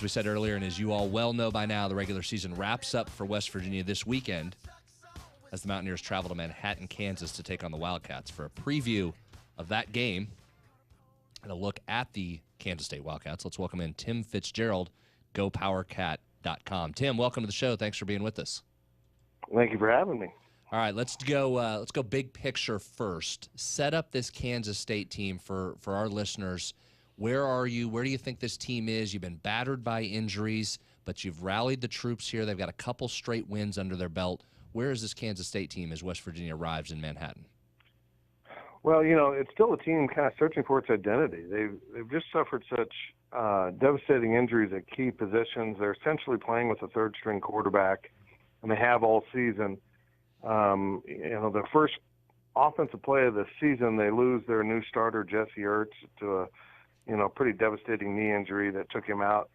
we said earlier, and as you all well know by now, the regular season wraps up for West Virginia this weekend as the Mountaineers travel to Manhattan, Kansas to take on the Wildcats. For a preview of that game and a look at the Kansas State Wildcats, let's welcome in Tim Fitzgerald, GoPowerCat.com. Tim, welcome to the show. Thanks for being with us. Thank you for having me. All right, let's go big picture first. Set up this Kansas State team for our listeners. Where are you? Where do you think this team is? You've been battered by injuries, but you've rallied the troops here. They've got a couple straight wins under their belt. Where is this Kansas State team as West Virginia arrives in Manhattan? Well, it's still a team kind of searching for its identity. They've just suffered such devastating injuries at key positions. They're essentially playing with a third-string quarterback, and they have all season. Their first offensive play of the season, they lose their new starter, Jesse Ertz, to a pretty devastating knee injury that took him out,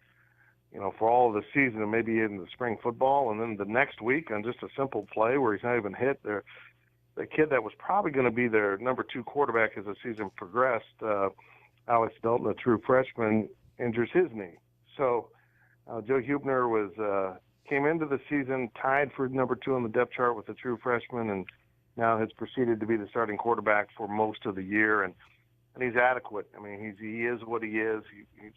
for all of the season and maybe in the spring football. And then the next week on just a simple play where he's not even hit, the kid that was probably going to be their number 2 quarterback as the season progressed, Alex Dalton, a true freshman, injures his knee. So Joe Huebner came into the season tied for number 2 on the depth chart with a true freshman, and now has proceeded to be the starting quarterback for most of the year. And he's adequate. I mean, he is what he is. He's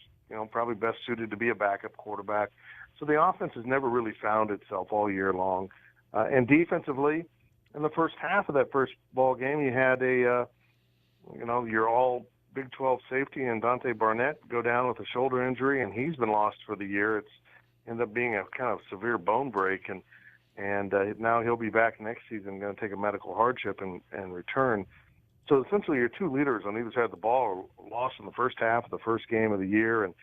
probably best suited to be a backup quarterback. So the offense has never really found itself all year long. And defensively, in the first half of that first ball game, you had your all Big 12 safety and Dante Barnett go down with a shoulder injury, and he's been lost for the year. It's ended up being a kind of severe bone break, and now he'll be back next season, going to take a medical hardship and return. So essentially, your 2 leaders on either side of the ball are lost in the first half of the first game of the year, and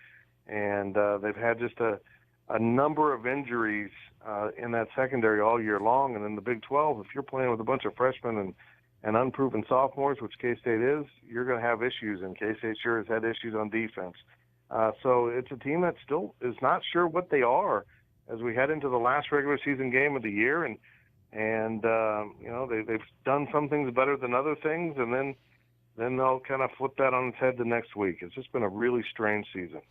they've had just a number of injuries in that secondary all year long. And in the Big 12, if you're playing with a bunch of freshmen and unproven sophomores, which K-State is, you're going to have issues, and K-State sure has had issues on defense. So it's a team that still is not sure what they are as we head into the last regular season game of the year, and they've done some things better than other things, and then they'll kind of flip that on its head the next week. It's just been a really strange season.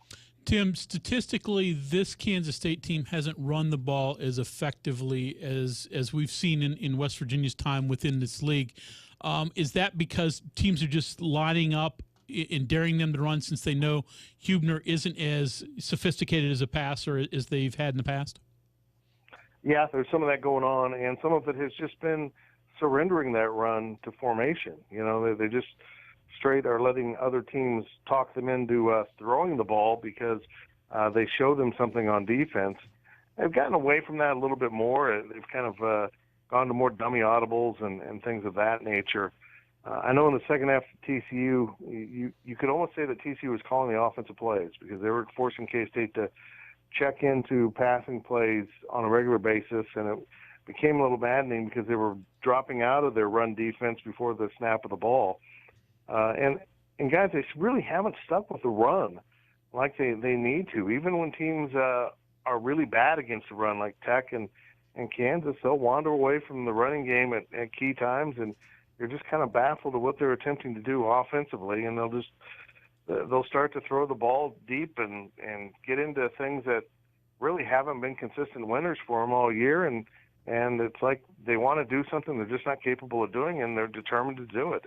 Tim, statistically, this Kansas State team hasn't run the ball as effectively as we've seen in West Virginia's time within this league. Is that because teams are just lining up and daring them to run since they know Huebner isn't as sophisticated as a passer as they've had in the past? Yeah, there's some of that going on, and some of it has just been surrendering that run to formation. They just straight are letting other teams talk them into throwing the ball because they show them something on defense. They've gotten away from that a little bit more. They've kind of gone to more dummy audibles and things of that nature. I know in the second half of TCU, you could almost say that TCU was calling the offensive plays because they were forcing K-State to check into passing plays on a regular basis, and it became a little maddening because they were dropping out of their run defense before the snap of the ball. And guys, they really haven't stuck with the run like they need to. Even when teams are really bad against the run, like Tech and Kansas, they'll wander away from the running game at key times, and you're just kind of baffled at what they're attempting to do offensively, and they'll start to throw the ball deep and get into things that really haven't been consistent winners for them all year, and it's like they want to do something they're just not capable of doing, and they're determined to do it.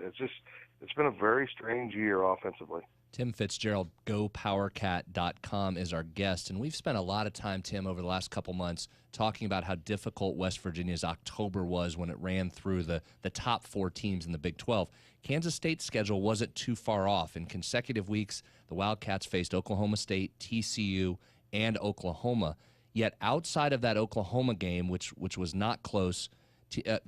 It's been a very strange year offensively. Tim Fitzgerald, GoPowerCat.com is our guest, and we've spent a lot of time, Tim, over the last couple months talking about how difficult West Virginia's October was when it ran through the top 4 teams in the Big 12. Kansas State's schedule wasn't too far off. In consecutive weeks, the Wildcats faced Oklahoma State, TCU, and Oklahoma. Yet outside of that Oklahoma game, which was not close,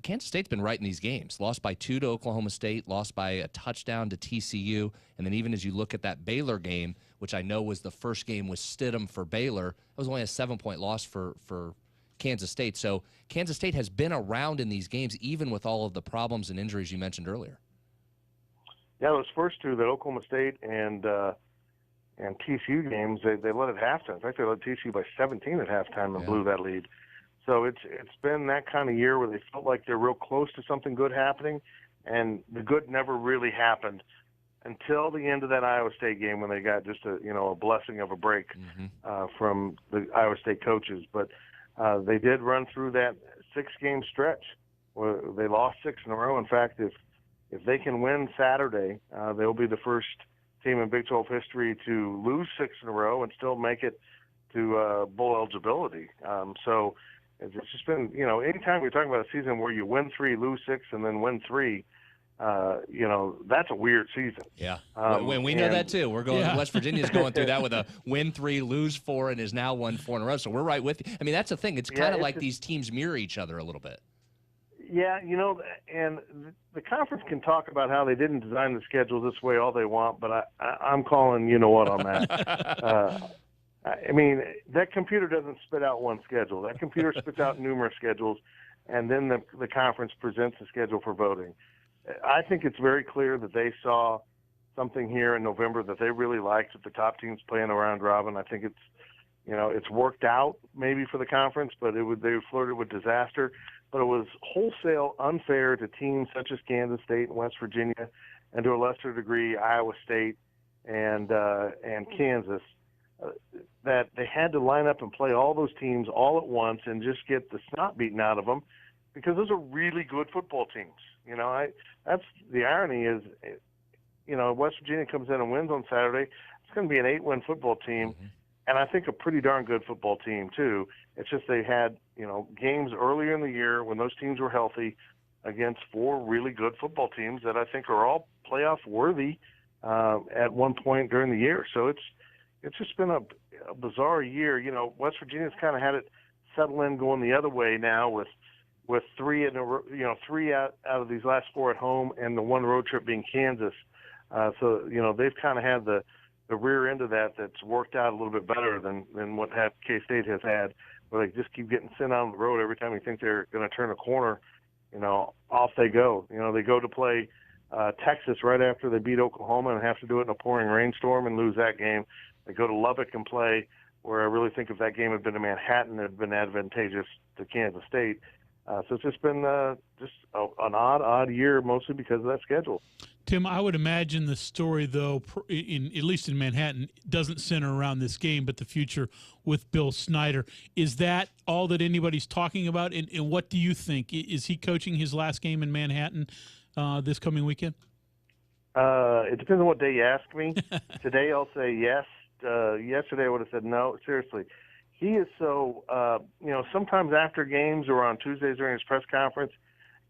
Kansas State's been right in these games. Lost by 2 to Oklahoma State, lost by a touchdown to TCU, and then even as you look at that Baylor game, which I know was the first game with Stidham for Baylor, it was only a 7-point loss for Kansas State. So Kansas State has been around in these games, even with all of the problems and injuries you mentioned earlier. Yeah, those first 2, the Oklahoma State and TCU games, they led at halftime. In fact, they led TCU by 17 at halftime and blew that lead. So it's been that kind of year where they felt like they're real close to something good happening, and the good never really happened. until the end of that Iowa State game when they got just a blessing of a break from the Iowa State coaches. But they did run through that 6-game stretch where they lost 6 in a row. In fact, if they can win Saturday, they'll be the first team in Big 12 history to lose 6 in a row and still make it to bowl eligibility. So it's just been, anytime you're talking about a season where you win 3, lose 6, and then win 3, that's a weird season. Yeah. We know that too. We're going. West Virginia's going through that with a win 3, lose 4, and is now won 4 in a row. So we're right with you. I mean, that's the thing. It's kind of like these teams mirror each other a little bit. Yeah, and the conference can talk about how they didn't design the schedule this way all they want, but I'm calling what on that. I mean, that computer doesn't spit out one schedule. That computer spits out numerous schedules, and then the conference presents a schedule for voting. I think it's very clear that they saw something here in November that they really liked with the top teams playing a round robin. I think it's worked out maybe for the conference, but they flirted with disaster. But it was wholesale unfair to teams such as Kansas State and West Virginia, and to a lesser degree Iowa State and Kansas, that they had to line up and play all those teams all at once and just get the snot beaten out of them, because those are really good football teams. That's the irony is, West Virginia comes in and wins on Saturday. It's going to be an 8-win football team, and I think a pretty darn good football team too. It's just they had games earlier in the year when those teams were healthy against 4 really good football teams that I think are all playoff worthy at one point during the year. So it's just been a bizarre year. West Virginia's kind of had it settle in going the other way now with 3 3 out of these last 4 at home, and the one road trip being Kansas. So they've kind of had the rear end of that's worked out a little bit better than what K-State has had, where they just keep getting sent out on the road every time you think they're going to turn a corner. Off they go. They go to play Texas right after they beat Oklahoma and have to do it in a pouring rainstorm and lose that game. They go to Lubbock and play, where I really think if that game had been in Manhattan, it would have been advantageous to Kansas State. So it's just been an odd year, mostly because of that schedule. Tim, I would imagine the story, though, at least in Manhattan, doesn't center around this game, but the future with Bill Snyder. Is that all that anybody's talking about? And what do you think? Is he coaching his last game in Manhattan this coming weekend? It depends on what day you ask me. Today I'll say yes. Yesterday I would have said no. Seriously. He is so, sometimes after games or on Tuesdays during his press conference,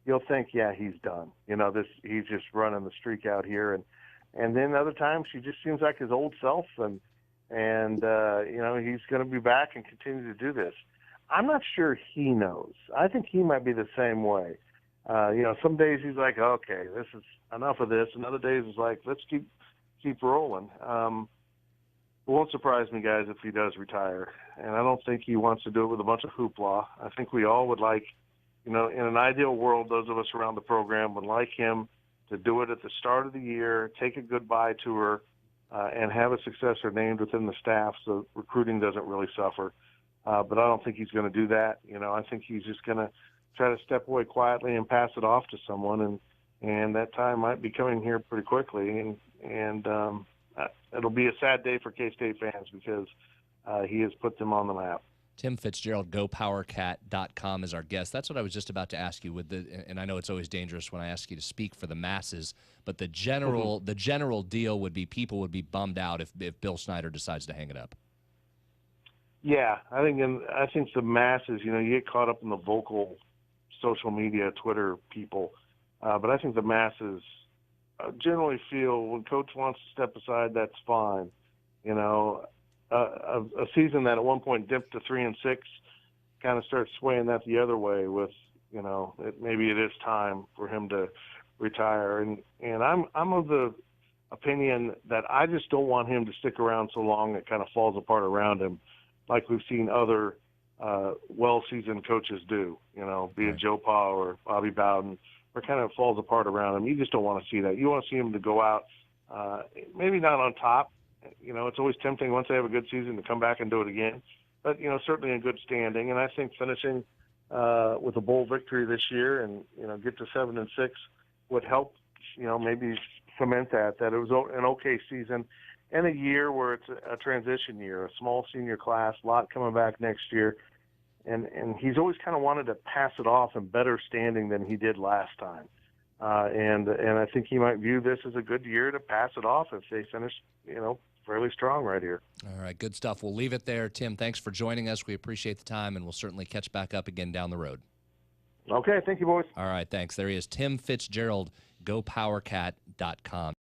you'll think, yeah, he's done. He's just running the streak out here. And then other times he just seems like his old self, and he's going to be back and continue to do this. I'm not sure he knows. I think he might be the same way. Some days he's like, okay, this is enough of this. And other days it's like, let's keep rolling. It won't surprise me, guys, if he does retire. And I don't think he wants to do it with a bunch of hoopla. I think we all would like, in an ideal world, those of us around the program would like him to do it at the start of the year, take a goodbye tour, and have a successor named within the staff so recruiting doesn't really suffer. But I don't think he's going to do that. I think he's just going to try to step away quietly and pass it off to someone, and that time might be coming here pretty quickly. And it'll be a sad day for K-State fans because he has put them on the map. Tim Fitzgerald, GoPowerCat.com is our guest. That's what I was just about to ask you. And I know it's always dangerous when I ask you to speak for the masses, but the general deal would be people would be bummed out if Bill Snyder decides to hang it up. Yeah, I think the masses, you get caught up in the vocal social media, Twitter people, but I think the masses generally feel when coach wants to step aside, that's fine. A season that at one point dipped to 3-6 kind of starts swaying that the other way with, maybe it is time for him to retire. And I'm of the opinion that I just don't want him to stick around so long it kind of falls apart around him, like we've seen other well-seasoned coaches do, be it Joe Pa or Bobby Bowden, where it kind of falls apart around him. You just don't want to see that. You want to see him to go out, maybe not on top. It's always tempting once they have a good season to come back and do it again. But, certainly in good standing. And I think finishing with a bowl victory this year and, get to 7-6 would help, maybe cement that it was an okay season and a year where it's a transition year, a small senior class, a lot coming back next year. And he's always kind of wanted to pass it off in better standing than he did last time. And I think he might view this as a good year to pass it off if they finish, fairly strong right here. All right, good stuff. We'll leave it there. Tim, thanks for joining us. We appreciate the time, and we'll certainly catch back up again down the road. Okay, thank you, boys. All right, thanks. There he is, Tim Fitzgerald, GoPowerCat.com.